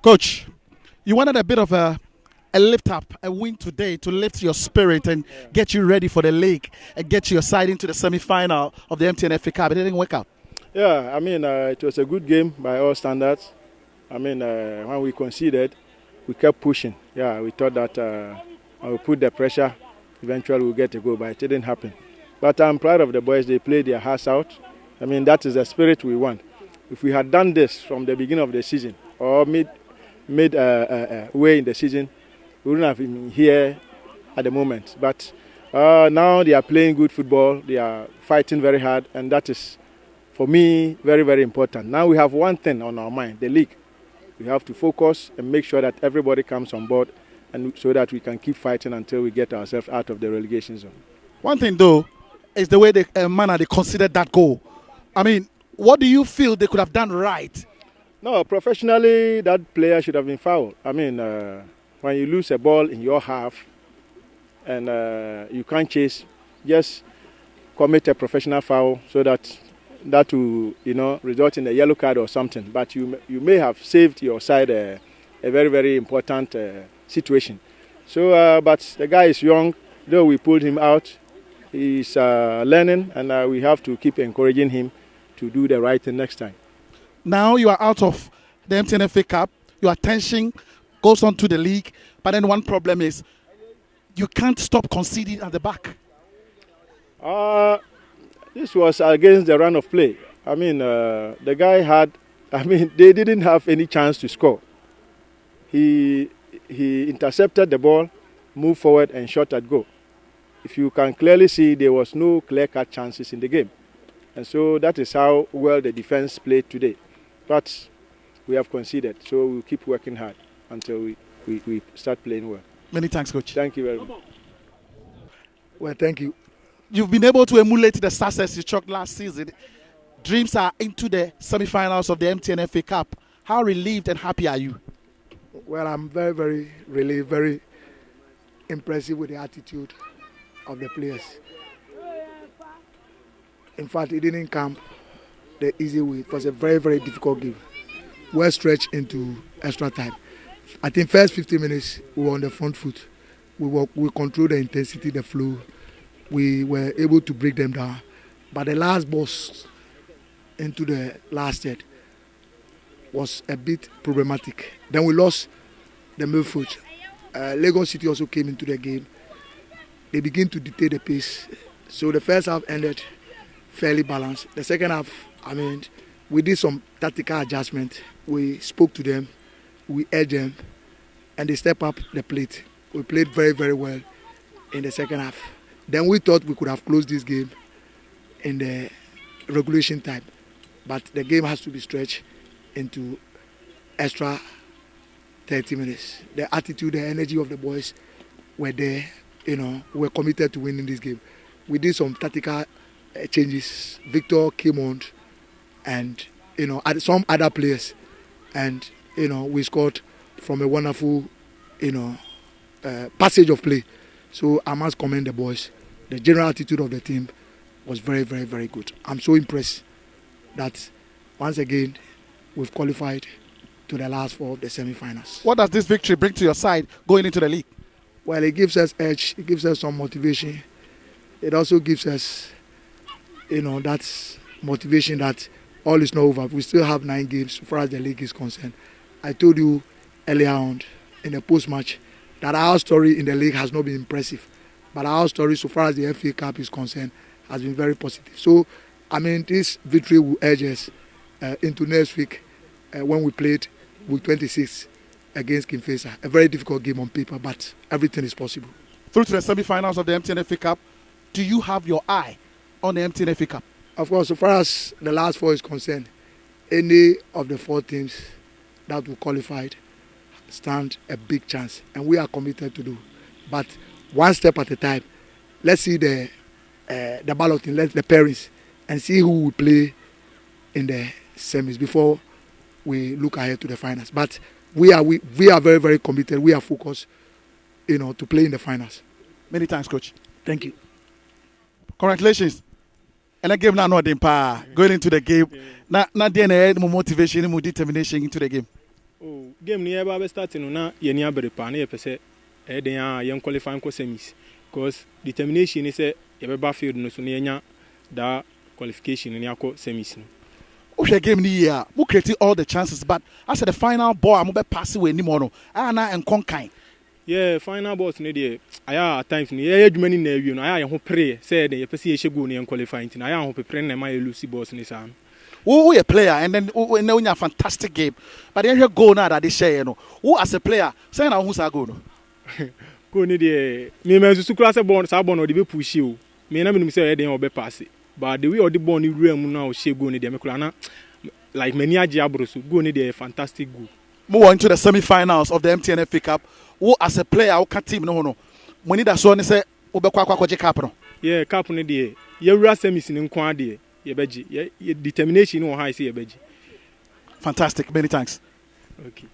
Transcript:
Coach, you wanted a bit of a lift up, a win today to lift your spirit and get you ready for the league and get your side into the semi-final of the MTN FA Cup. It didn't work out. Yeah, I mean, it was a good game by all standards. I mean, when we conceded, we kept pushing. Yeah, we thought that I would put the pressure. Eventually, we'll get a goal, but it didn't happen. But I'm proud of the boys. They played their hearts out. I mean, that is the spirit we want. If we had done this from the beginning of the season or mid way in the season, we wouldn't have been here at the moment. But now they are playing good football. They are fighting very hard, and that is, for me, very, very important. Now we have one thing on our mind, the league. We have to focus and make sure that everybody comes on board, and so that we can keep fighting until we get ourselves out of the relegation zone. One thing, though, is the way manner they considered that goal. I mean, what do you feel they could have done right? No, professionally, that player should have been fouled. I mean, when you lose a ball in your half and you can't chase, just commit a professional foul so that will, result in a yellow card or something. But you may have saved your side a very, very important situation. So, but the guy is young. Though we pulled him out, he's learning, and we have to keep encouraging him to do the right thing next time. Now you are out of the MTN FA Cup. Your attention goes on to the league. But then one problem is you can't stop conceding at the back. This was against the run of play. I mean, the guy they didn't have any chance to score. He intercepted the ball, moved forward, and shot at goal. If you can clearly see, there was no clear-cut chances in the game. And so that is how well the defense played today. But we have conceded, so we'll keep working hard until we start playing well. Many thanks, Coach. Thank you very much. Well, thank you. You've been able to emulate the success you chalked last season. Dreams are into the semi-finals of the MTN FA Cup. How relieved and happy are you? Well, I'm very, very relieved, very impressive with the attitude of the players. In fact, it didn't come the easy way. It was a very, very difficult game. Well stretched into extra time. I think first 15 minutes we were on the front foot. We controlled the intensity, the flow. We were able to break them down. But the last burst into the last third was a bit problematic. Then we lost the midfield. Legon City also came into the game. They began to dictate the pace. So the first half ended fairly balanced. The second half, we did some tactical adjustment. We spoke to them, we urged them, and they stepped up the plate. We played very, very well in the second half. Then we thought we could have closed this game in the regulation time. But the game has to be stretched into extra 30 minutes. The attitude, the energy of the boys were there. We were committed to winning this game. We did some tactical changes. Victor came on and, some other players. And, we scored from a wonderful, passage of play. So I must commend the boys. The general attitude of the team was very, very, very good. I'm so impressed that once again we've qualified to the last four of the semi-finals. What does this victory bring to your side going into the league? Well, it gives us edge. It gives us some motivation. It also gives us, that motivation that all is not over. We still have 9 games as far as the league is concerned. I told you earlier on in the post-match that our story in the league has not been impressive. But our story so far as the FA Cup is concerned has been very positive. So, this victory will urge us into next week when we played with 26 against Kinfesa. A very difficult game on paper, but everything is possible. Through to the semi-finals of the MTN FA Cup, do you have your eye on the MTN FA Cup? Of course, so far as the last 4 is concerned, any of the 4 teams that will qualify stand a big chance, and we are committed to do. But one step at a time. Let's see the balloting, let the pairings, and see who will play in the semis before we look ahead to the finals. But we are very, very committed. We are focused, to play in the finals. Many thanks, Coach. Thank you. Congratulations. And the game now not going into the game. Now there more motivation, more determination into the game. Oh, game ni eba be start no na ye ni abere pa na ye pese e den a ye qualifying ko semis because determination is say ye be field no so na nya da qualification ni akọ semis no. Okay, game ni here. We create all the chances, but as the final ball, I'm be pass away ni more no. Na enkonkan. Yeah, final balls ni dey. Aya at times ni ye adwuma ni na awie no. Aya ye ho pray say den ye pese ye hyego ni qualifying tin. Aya ho prepare na ma ye lose balls ni sa. Who a player and then who a fantastic game, but then you go now that they share no. Who as a player say na who's a go no. Go ni dey. Me me su kura say ball sa ball no dey be push you. Me na me no say e den obe pass. But the way all the ball ni wura mu na o she go ni dey me kura na like many aji abroso go ni dey fantastic goal. Move on to the semi-finals of the MTN FA Cup. Who as a player who can team no no. Money that so ni say obekwa kwa cup no. Yeah, cup ni dey. Ye wura semis ni nko ade. Ye beji. Ye determination no high say ye beji. Fantastic. Many thanks. Okay.